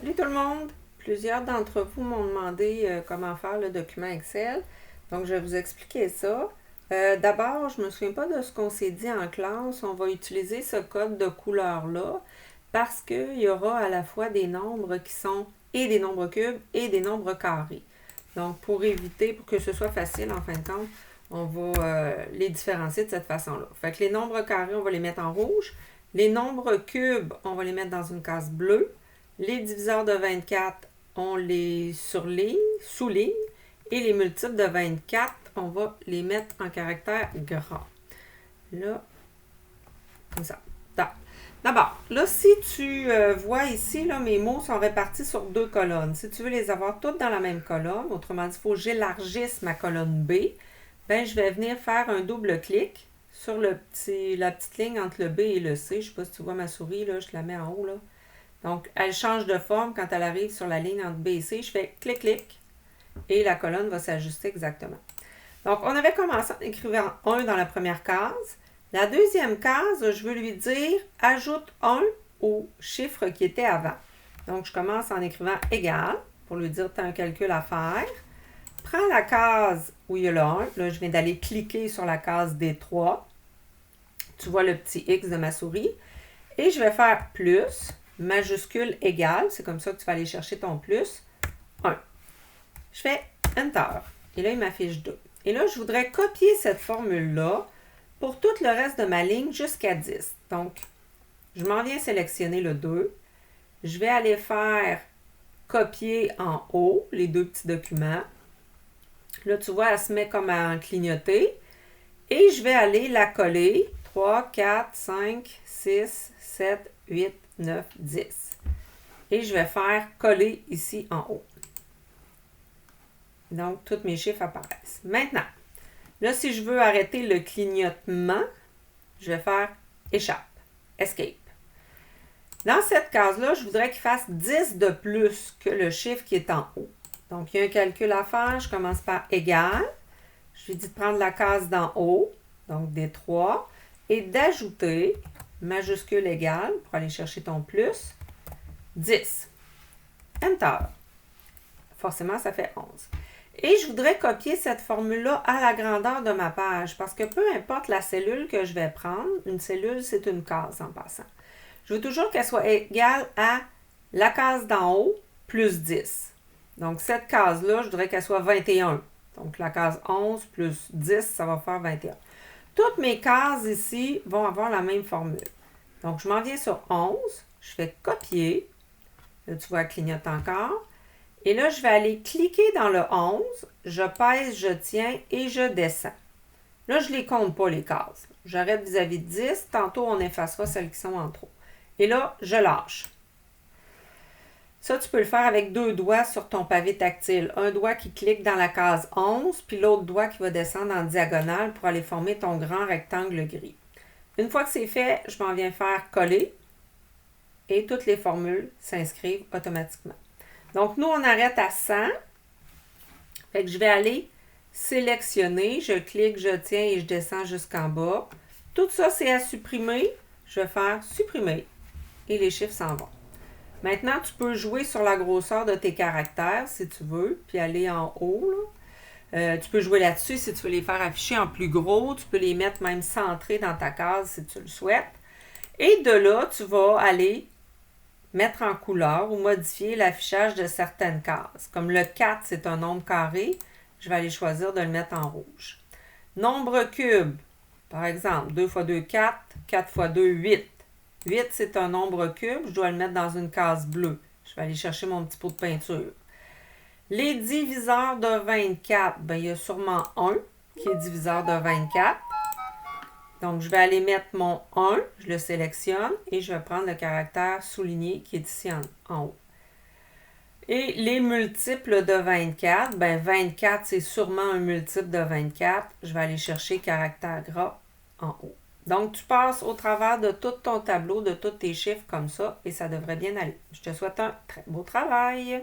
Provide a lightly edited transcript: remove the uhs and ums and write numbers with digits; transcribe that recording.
Salut tout le monde! Plusieurs d'entre vous m'ont demandé comment faire le document Excel. Donc, je vais vous expliquer ça. D'abord, je ne me souviens pas de ce qu'on s'est dit en classe. On va utiliser ce code de couleur-là parce qu'il y aura à la fois des nombres qui sont et des nombres cubes et des nombres carrés. Donc, pour éviter, pour que ce soit facile en fin de compte, on va les différencier de cette façon-là. Fait que les nombres carrés, on va les mettre en rouge. Les nombres cubes, on va les mettre dans une case bleue. Les diviseurs de 24, on les surligne, souligne. Et les multiples de 24, on va les mettre en caractère gras. Là, comme ça. D'abord, là, si tu vois ici, là, mes mots sont répartis sur deux colonnes. Si tu veux les avoir toutes dans la même colonne, autrement dit, il faut que j'élargisse ma colonne B, ben, je vais venir faire un double clic sur la petite ligne entre le B et le C. Je ne sais pas si tu vois ma souris, là, je la mets en haut, là. Donc, elle change de forme quand elle arrive sur la ligne entre B et C. Je fais clic-clic et la colonne va s'ajuster exactement. Donc, on avait commencé en écrivant 1 dans la première case. La deuxième case, je veux lui dire « Ajoute 1 au chiffre qui était avant ». Donc, je commence en écrivant « égal » pour lui dire « Tu as un calcul à faire ». Prends la case où il y a le 1. Là, je viens d'aller cliquer sur la case D3. Tu vois le petit X de ma souris. Et je vais faire « plus ». Majuscule égale, c'est comme ça que tu vas aller chercher ton plus, 1. Je fais Enter. Et là, il m'affiche 2. Et là, je voudrais copier cette formule-là pour tout le reste de ma ligne jusqu'à 10. Donc, je m'en viens sélectionner le 2. Je vais aller faire copier en haut les deux petits documents. Là, tu vois, elle se met comme à en clignoter. Et je vais aller la coller. 3, 4, 5, 6, 7, 8, 9, 10. Et je vais faire coller ici en haut. Donc, tous mes chiffres apparaissent. Maintenant, là, si je veux arrêter le clignotement, je vais faire échappe, escape. Dans cette case-là, je voudrais qu'il fasse 10 de plus que le chiffre qui est en haut. Donc, il y a un calcul à faire. Je commence par égal. Je lui dis de prendre la case d'en haut, donc des 3, et d'ajouter majuscule égale, pour aller chercher ton plus, 10. Enter. Forcément, ça fait 11. Et je voudrais copier cette formule-là à la grandeur de ma page, parce que peu importe la cellule que je vais prendre, une cellule, c'est une case en passant. Je veux toujours qu'elle soit égale à la case d'en haut plus 10. Donc, cette case-là, je voudrais qu'elle soit 21. Donc, la case 11 plus 10, ça va faire 21. Toutes mes cases ici vont avoir la même formule. Donc, je m'en viens sur 11. Je fais copier. Là, tu vois, elle clignote encore. Et là, je vais aller cliquer dans le 11. Je pèse, je tiens et je descends. Là, je ne les compte pas, les cases. J'arrête vis-à-vis de 10. Tantôt, on effacera celles qui sont en trop. Et là, je lâche. Ça, tu peux le faire avec deux doigts sur ton pavé tactile. Un doigt qui clique dans la case 11, puis l'autre doigt qui va descendre en diagonale pour aller former ton grand rectangle gris. Une fois que c'est fait, je m'en viens faire coller et toutes les formules s'inscrivent automatiquement. Donc, nous, on arrête à 100. Fait que je vais aller sélectionner. Je clique, je tiens et je descends jusqu'en bas. Tout ça, c'est à supprimer. Je vais faire supprimer et les chiffres s'en vont. Maintenant, tu peux jouer sur la grosseur de tes caractères si tu veux, puis aller en haut. Tu peux jouer là-dessus si tu veux les faire afficher en plus gros. Tu peux les mettre même centrés dans ta case si tu le souhaites. Et de là, tu vas aller mettre en couleur ou modifier l'affichage de certaines cases. Comme le 4, c'est un nombre carré, je vais aller choisir de le mettre en rouge. Nombre cube, par exemple, 2 x 2, 4, 4 x 2, 8. 8, c'est un nombre cube, je dois le mettre dans une case bleue. Je vais aller chercher mon petit pot de peinture. Les diviseurs de 24, bien, il y a sûrement 1 qui est diviseur de 24. Donc, je vais aller mettre mon 1, je le sélectionne et je vais prendre le caractère souligné qui est ici en haut. Et les multiples de 24, bien 24, c'est sûrement un multiple de 24. Je vais aller chercher caractère gras en haut. Donc, tu passes au travers de tout ton tableau, de tous tes chiffres comme ça, et ça devrait bien aller. Je te souhaite un très beau travail.